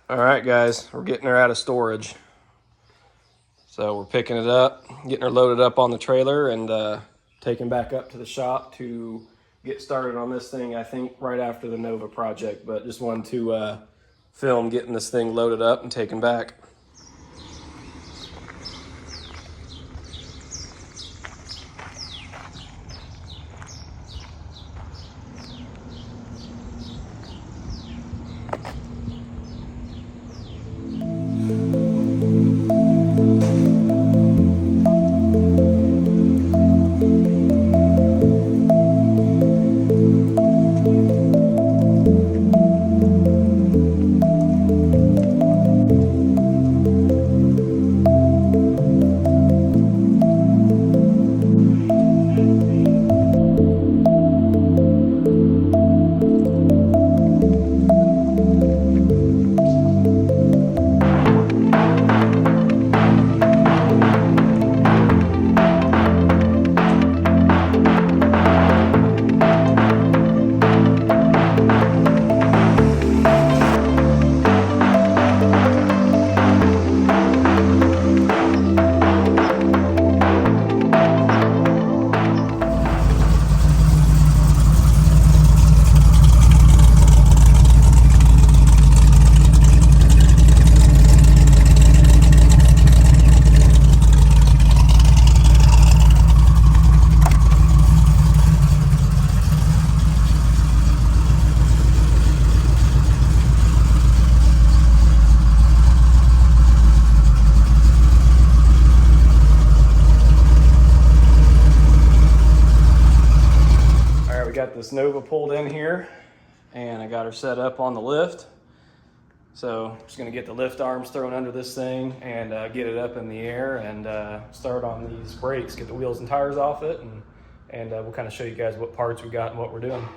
All right, guys, we're getting her out of storage. So we're picking it up, getting her loaded up on the trailer, and taking back up to the shop to get started on this thing, I think right after the Nova project, but just wanted to film getting this thing loaded up and taken back. Got this Nova pulled in here and I got her set up on the lift. So I'm just gonna get the lift arms thrown under this thing and get it up in the air and start on these brakes, get the wheels and tires off it, and we'll kind of show you guys what parts we got and what we're doing.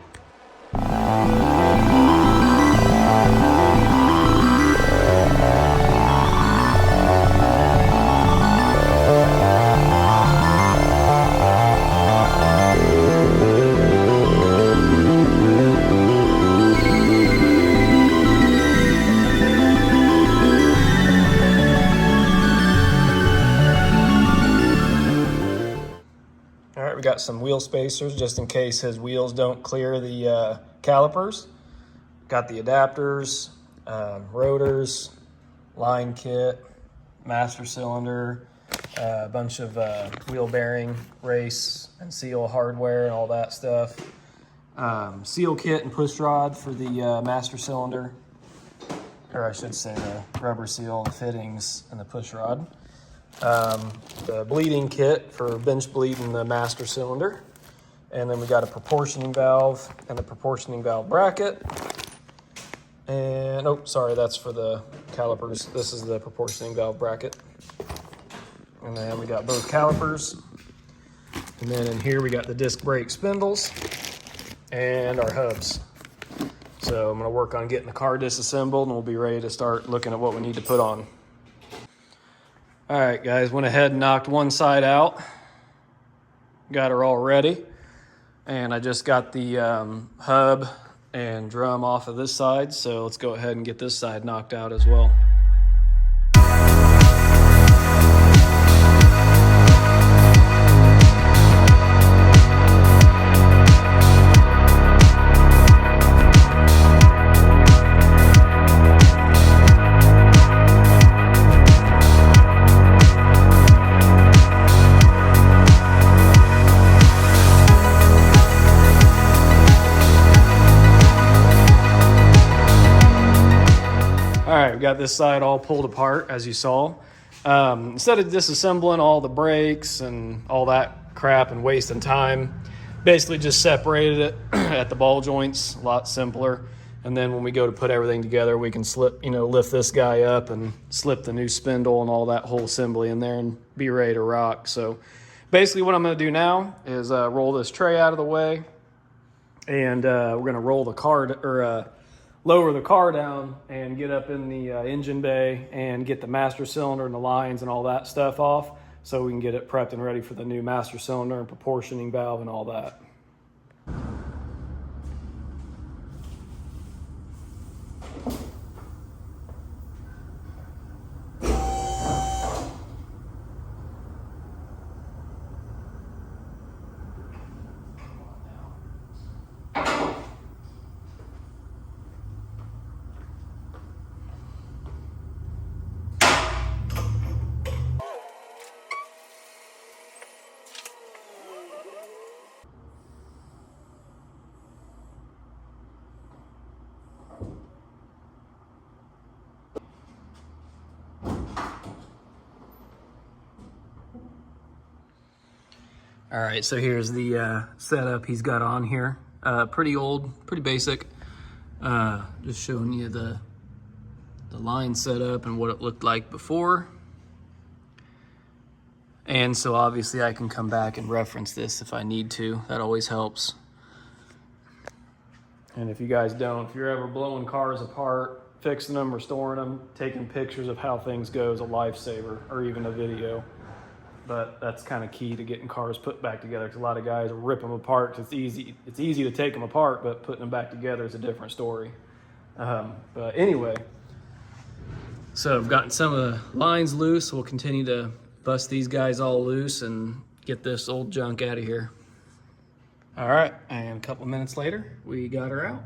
We got some wheel spacers just in case his wheels don't clear the calipers. Got the adapters, rotors, line kit, master cylinder, a bunch of wheel bearing, race, and seal hardware and all that stuff. Seal kit and push rod for the master cylinder, or I should say the rubber seal, the fittings, and the push rod. The bleeding kit for bench bleeding the master cylinder. And then we got a proportioning valve and the proportioning valve bracket. And, oh, sorry, that's for the calipers. This is the proportioning valve bracket. And then we got both calipers. And then in here we got the disc brake spindles and our hubs. So I'm gonna work on getting the car disassembled and we'll be ready to start looking at what we need to put on. All right, guys, went ahead and knocked one side out. Got her all ready. And I just got the hub and drum off of this side. So let's go ahead and get this side knocked out as well. All right, we got this side all pulled apart, as you saw. Instead of disassembling all the brakes and all that crap and wasting time, basically just separated it at the ball joints, a lot simpler. And then when we go to put everything together, we can lift this guy up and slip the new spindle and all that whole assembly in there and be ready to rock. So basically what I'm gonna do now is roll this tray out of the way, and we're gonna roll the car, lower the car down and get up in the engine bay and get the master cylinder and the lines and all that stuff off so we can get it prepped and ready for the new master cylinder and proportioning valve and all that. All right, so here's the setup he's got on here. Pretty old, pretty basic. Just showing you the line setup and what it looked like before. And so obviously I can come back and reference this if I need to. That always helps. And if you guys don't, if you're ever blowing cars apart, fixing them, restoring them, taking pictures of how things go is a lifesaver, or even a video. But that's kind of key to getting cars put back together, because a lot of guys rip them apart. It's easy to take them apart, but putting them back together is a different story. But anyway, so I've gotten some of the lines loose. We'll continue to bust these guys all loose and get this old junk out of here. All right, and a couple minutes later, we got her out.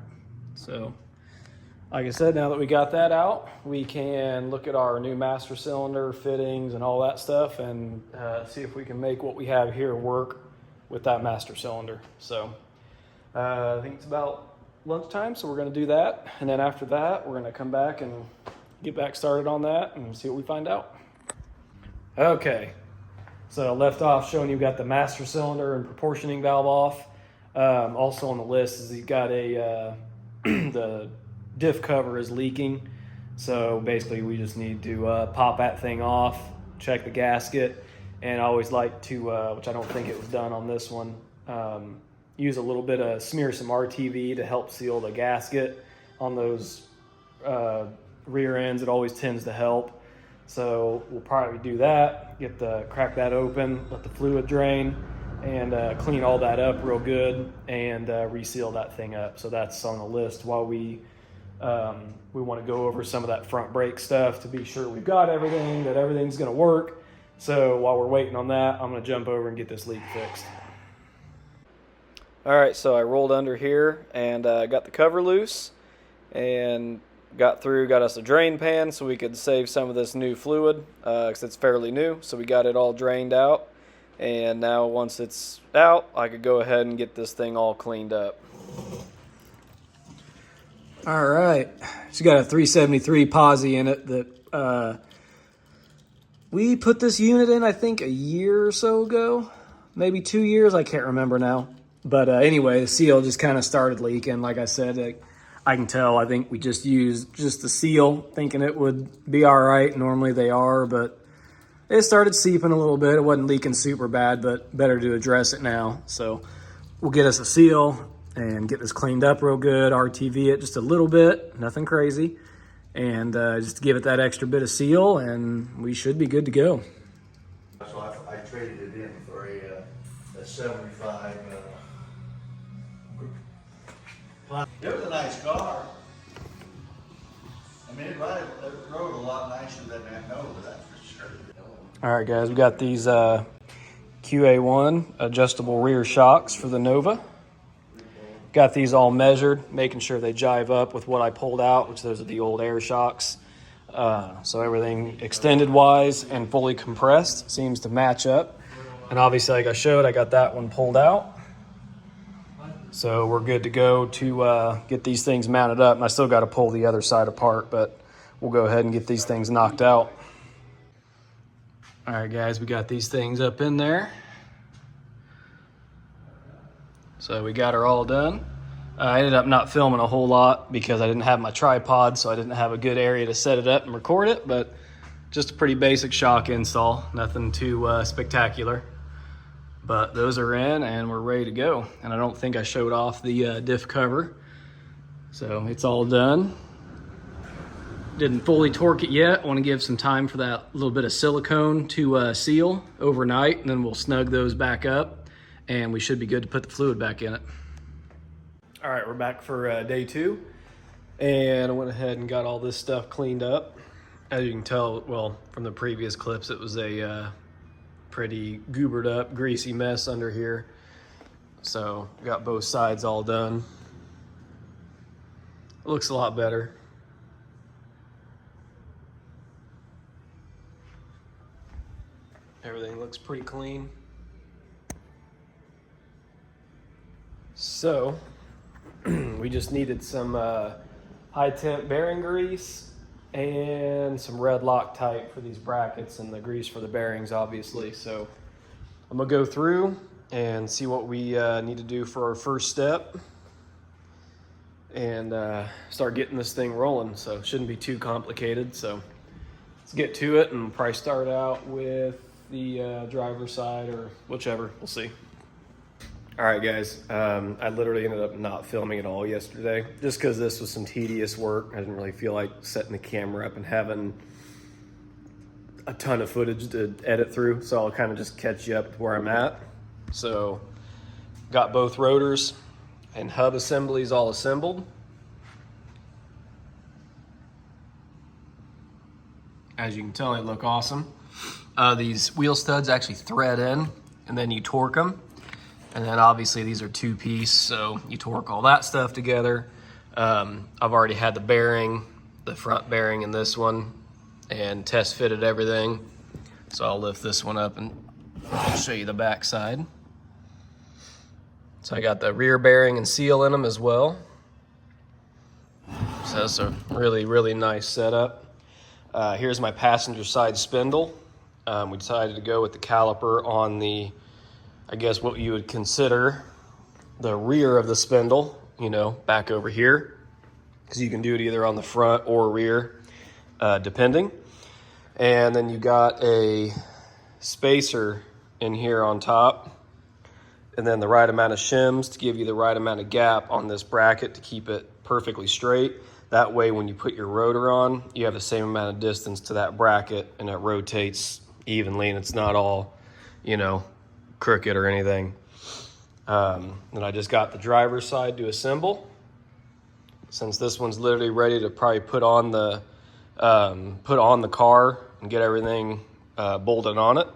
So, like I said, now that we got that out, we can look at our new master cylinder fittings and all that stuff, and see if we can make what we have here work with that master cylinder. So, I think it's about lunchtime, so we're gonna do that. And then after that, we're gonna come back and get back started on that and see what we find out. Okay, so I left off showing you got the master cylinder and proportioning valve off. Also on the list is you got a the diff cover is leaking, so basically we just need to pop that thing off, check the gasket, and I always like to, which I don't think it was done on this one, use a little bit of smear some RTV to help seal the gasket on those rear ends. It always tends to help. So we'll probably do that, crack that open, let the fluid drain, and clean all that up real good, and reseal that thing up. So that's on the list while we want to go over some of that front brake stuff to be sure we've got everything, that everything's going to work. So while we're waiting on that, I'm going to jump over and get this leak fixed. All right, so I rolled under here and got the cover loose and got us a drain pan so we could save some of this new fluid, because it's fairly new. So we got it all drained out, and now once it's out, I could go ahead and get this thing all cleaned up. All right, it's got a 373 posi in it that we put this unit in, I think, a year or so ago, maybe 2 years, I can't remember now. But anyway, the seal just kind of started leaking. Like I said, I can tell, I think we just used just the seal, thinking it would be all right. Normally they are, but it started seeping a little bit. It wasn't leaking super bad, but better to address it now. So we'll get us a seal and get this cleaned up real good, RTV it just a little bit, nothing crazy, and just give it that extra bit of seal, and we should be good to go. So I traded it in for a 75. It was a nice car. I mean, it rode a lot nicer than that Nova, that's for sure. All right, guys, we got these QA1 adjustable rear shocks for the Nova. Got these all measured, making sure they jive up with what I pulled out, which those are the old air shocks. So everything extended wise and fully compressed seems to match up. And obviously, like I showed, I got that one pulled out. So we're good to go to get these things mounted up. And I still got to pull the other side apart, but we'll go ahead and get these things knocked out. All right, guys, we got these things up in there. So we got her all done. I ended up not filming a whole lot because I didn't have my tripod, so I didn't have a good area to set it up and record it, but just a pretty basic shock install, nothing too spectacular. But those are in and we're ready to go. And I don't think I showed off the diff cover. So it's all done. Didn't fully torque it yet. I want to give some time for that little bit of silicone to seal overnight, and then we'll snug those back up and we should be good to put the fluid back in it. All right, we're back for day 2. And I went ahead and got all this stuff cleaned up. As you can tell, well, from the previous clips, it was a pretty goobered up, greasy mess under here. So got both sides all done. It looks a lot better. Everything looks pretty clean. So we just needed some high temp bearing grease and some red Loctite for these brackets and the grease for the bearings, obviously. So I'm gonna go through, and see what we need to do for our first step and start getting this thing rolling. So it shouldn't be too complicated. So let's get to it and probably start out with the driver's side or whichever. We'll see. All right, guys. I literally ended up not filming at all yesterday just because this was some tedious work. I didn't really feel like setting the camera up and having a ton of footage to edit through. So I'll kind of just catch you up to where I'm at. So got both rotors and hub assemblies all assembled. As you can tell, they look awesome. These wheel studs actually thread in, and then you torque them. And then obviously these are two-piece, so you torque all that stuff together. I've already had the bearing, the front bearing in this one, and test fitted everything. So I'll lift this one up and show you the back side. So I got the rear bearing and seal in them as well. So that's a really, really nice setup. Here's my passenger side spindle. We decided to go with the caliper on the, I guess what you would consider the rear of the spindle, you know, back over here. Because you can do it either on the front or rear, depending. And then you got a spacer in here on top. And then the right amount of shims to give you the right amount of gap on this bracket to keep it perfectly straight. That way when you put your rotor on, you have the same amount of distance to that bracket and it rotates evenly and it's not all, you know, crooked or anything. Then I just got the driver's side to assemble. Since this one's literally ready to probably put on the car and get everything bolted on it.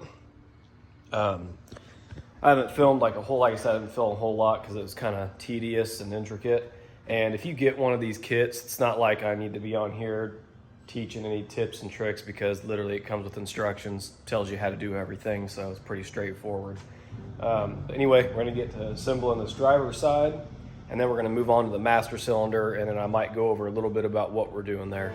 I haven't filmed like I said, I haven't filmed a whole lot because it was kind of tedious and intricate. And if you get one of these kits, it's not like I need to be on here teaching any tips and tricks because literally it comes with instructions, tells you how to do everything. So it's pretty straightforward. Anyway, we're gonna get to assembling this driver's side and then we're gonna move on to the master cylinder and then I might go over a little bit about what we're doing there.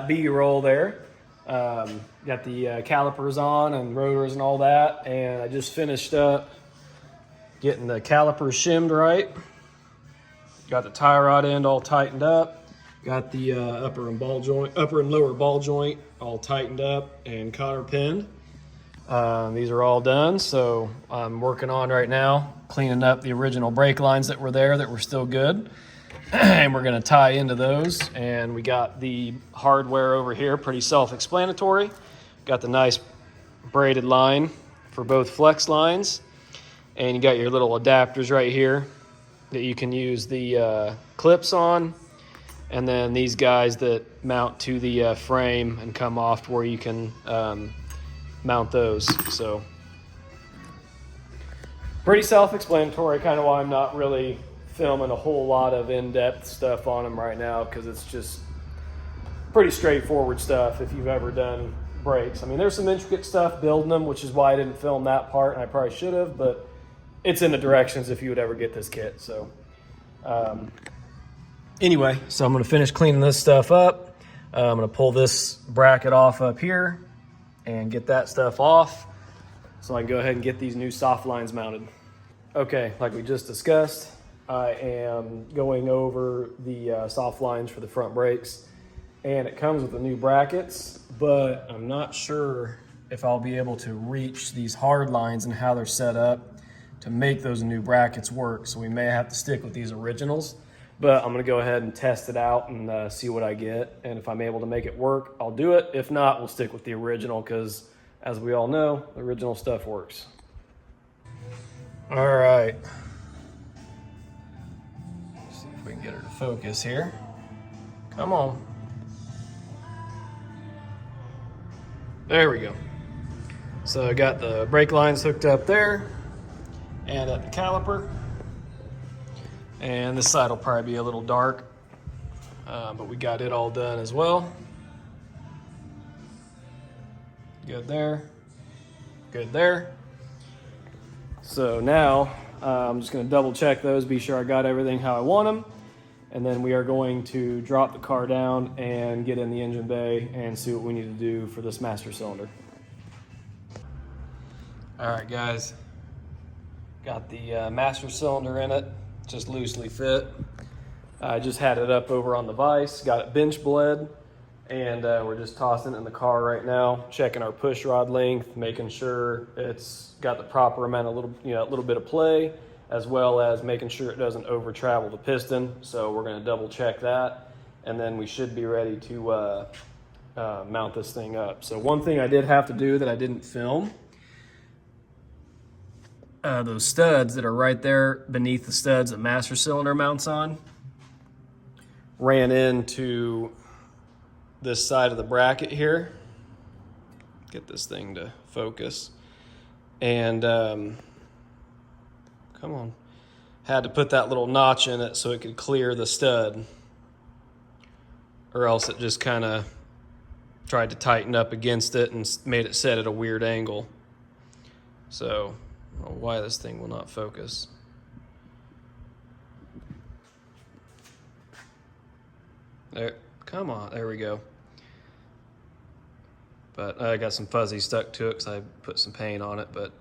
B-roll there. Got the calipers on and rotors and all that, and I just finished up getting the calipers shimmed right. Got the tie rod end all tightened up. Got the upper and lower ball joint all tightened up and cotter pinned. These are all done, so I'm working on right now cleaning up the original brake lines that were there that were still good. And we're gonna tie into those. And we got the hardware over here, pretty self-explanatory. Got the nice braided line for both flex lines. And you got your little adapters right here that you can use the clips on. And then these guys that mount to the frame and come off where you can mount those. So pretty self-explanatory, kind of why I'm not really filming a whole lot of in-depth stuff on them right now, because it's just pretty straightforward stuff if you've ever done brakes. I mean, there's some intricate stuff building them, which is why I didn't film that part, and I probably should have, but it's in the directions if you would ever get this kit. So anyway, so I'm going to finish cleaning this stuff up. I'm going to pull this bracket off up here and get that stuff off so I can go ahead and get these new soft lines mounted. Okay, like we just discussed, I am going over the soft lines for the front brakes, and it comes with the new brackets, but I'm not sure if I'll be able to reach these hard lines and how they're set up to make those new brackets work. So we may have to stick with these originals, but I'm gonna go ahead and test it out and see what I get. And if I'm able to make it work, I'll do it. If not, we'll stick with the original, because as we all know, the original stuff works. All right. Let's see if we can get her to focus here. Come on. There we go. So I got the brake lines hooked up there and at the caliper. And this side will probably be a little dark, but we got it all done as well. Good there, good there. So now I'm just gonna double check those, be sure I got everything how I want them. And then we are going to drop the car down and get in the engine bay and see what we need to do for this master cylinder. All right, guys, got the master cylinder in it, just loosely fit. I just had it up over on the vise, got it bench bled, and we're just tossing it in the car right now, checking our push rod length, making sure it's got the proper amount of a little bit of play, as well as making sure it doesn't over travel the piston. So we're gonna double check that, and then we should be ready to mount this thing up. So one thing I did have to do that I didn't film, those studs that are right there beneath the studs that master cylinder mounts on, ran into this side of the bracket here. Get this thing to focus. And come on, had to put that little notch in it so it could clear the stud, or else it just kind of tried to tighten up against it and made it set at a weird angle. So I don't know why this thing will not focus. There, come on, there we go. But I got some fuzzy stuck to it because I put some paint on it. But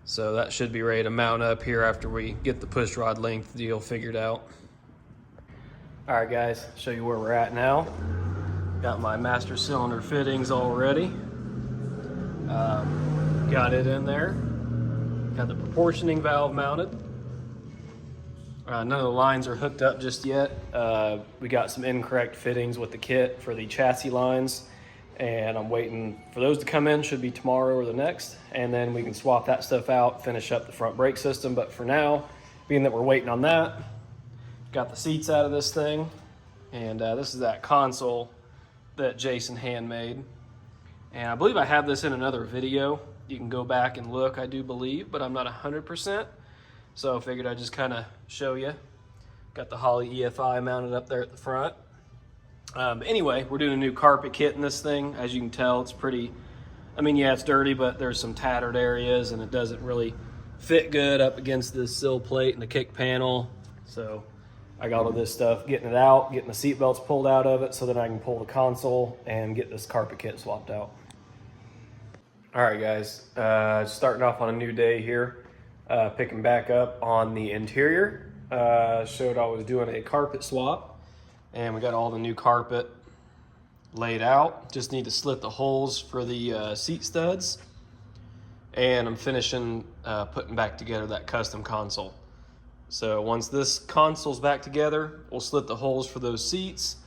so that should be ready to mount up here after we get the push rod length deal figured out. All right, guys, show you where we're at now. Got my master cylinder fittings all ready. Got it in there. Got the proportioning valve mounted. None of the lines are hooked up just yet. We got some incorrect fittings with the kit for the chassis lines, and I'm waiting for those to come in. Should be tomorrow or the next, and then we can swap that stuff out, finish up the front brake system. But for now, being that we're waiting on that, got the seats out of this thing, and this is that console that Jason handmade. And I believe I have this in another video. You can go back and look, I do believe, but I'm not 100%. So I figured I'd just kind of show you. Got the Holley EFI mounted up there at the front. Anyway, we're doing a new carpet kit in this thing. As you can tell, it's pretty, I mean, yeah, it's dirty, but there's some tattered areas and it doesn't really fit good up against this sill plate and the kick panel. So I got all this stuff, getting it out, getting the seat belts pulled out of it so that I can pull the console and get this carpet kit swapped out. All right, guys, starting off on a new day here. Picking back up on the interior. Showed I was doing a carpet swap, and we got all the new carpet laid out. Just need to slit the holes for the seat studs, and I'm finishing putting back together that custom console. So once this console's back together, we'll slit the holes for those seats,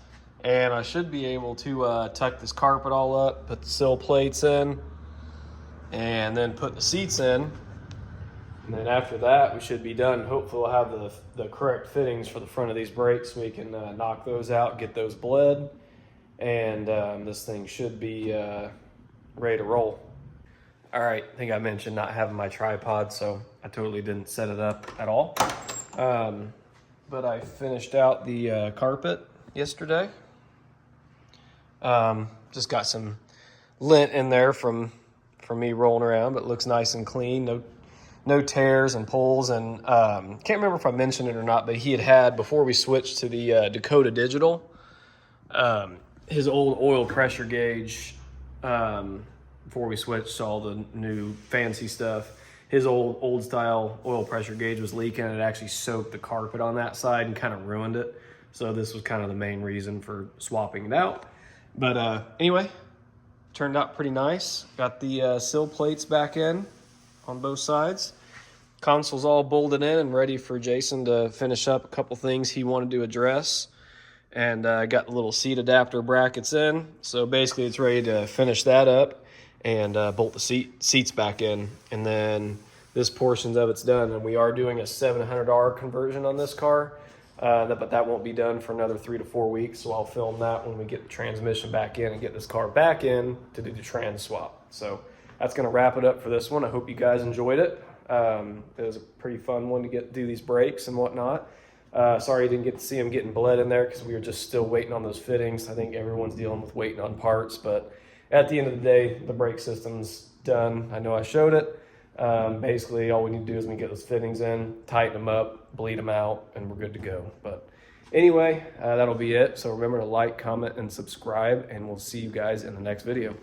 and I should be able to tuck this carpet all up, put the sill plates in, and then put the seats in. And then after that, we should be done. Hopefully we'll have the correct fittings for the front of these brakes so we can knock those out, get those bled, and this thing should be ready to roll. All right, I think I mentioned not having my tripod, so I totally didn't set it up at all. But I finished out the carpet yesterday. Just got some lint in there from me rolling around, but it looks nice and clean. No tears and pulls, and can't remember if I mentioned it or not, but he had before we switched to the Dakota Digital, his old oil pressure gauge, before we switched to all the new fancy stuff, his old style oil pressure gauge was leaking, and it actually soaked the carpet on that side and kind of ruined it. So this was kind of the main reason for swapping it out. But anyway, turned out pretty nice. Got the sill plates back in on both sides. Console's all bolted in and ready for Jason to finish up a couple things he wanted to address. And got the little seat adapter brackets in. So basically it's ready to finish that up and bolt the seats back in. And then this portion of it's done. And we are doing a $700 conversion on this car. But that won't be done for another 3 to 4 weeks. So I'll film that when we get the transmission back in and get this car back in to do the trans swap. So that's going to wrap it up for this one. I hope you guys enjoyed it. It was a pretty fun one to do these brakes and whatnot. Sorry you didn't get to see them getting bled in there because we were just still waiting on those fittings. I think everyone's dealing with waiting on parts, but at the end of the day, the brake system's done. I know I showed it. Basically, all we need to do is we get those fittings in, tighten them up, bleed them out, and we're good to go. But anyway, that'll be it. So remember to like, comment, and subscribe, and we'll see you guys in the next video.